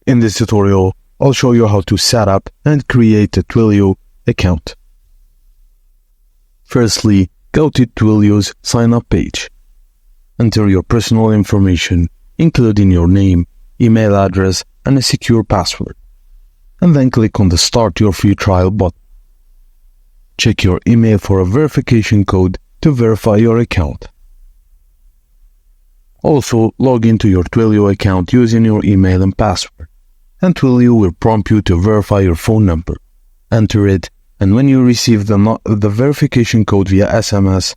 In this tutorial, I'll show you how to set up and create a Twilio account. Firstly, go to Twilio's sign up page. Enter your personal information, including your name, email address, and a secure password. And then click on the Start Your Free Trial button. Check your email for a verification code to verify your account. Also, log into your Twilio account using your email and password, and Twilio will prompt you to verify your phone number. Enter it, and when you receive the verification code via SMS,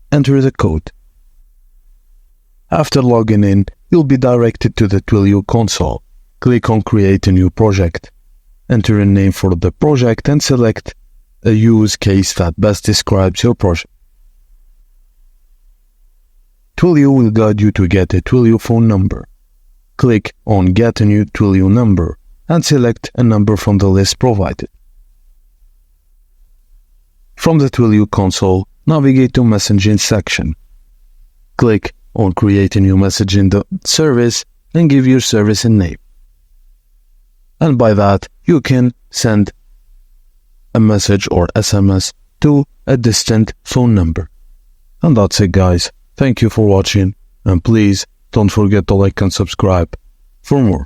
enter the code. After logging in, you'll be directed to the Twilio console. Click on Create a new project. Enter a name for the project and select a use case that best describes your project. Twilio will guide you to get a Twilio phone number. Click on Get a new Twilio number and select a number from the list provided. From the Twilio console, navigate to Messaging section. Click on Create a new message in the service and give your service a name. And by that, you can send a message or SMS to a distant phone number. And that's it, guys. Thank you for watching, and please don't forget to like and subscribe for more.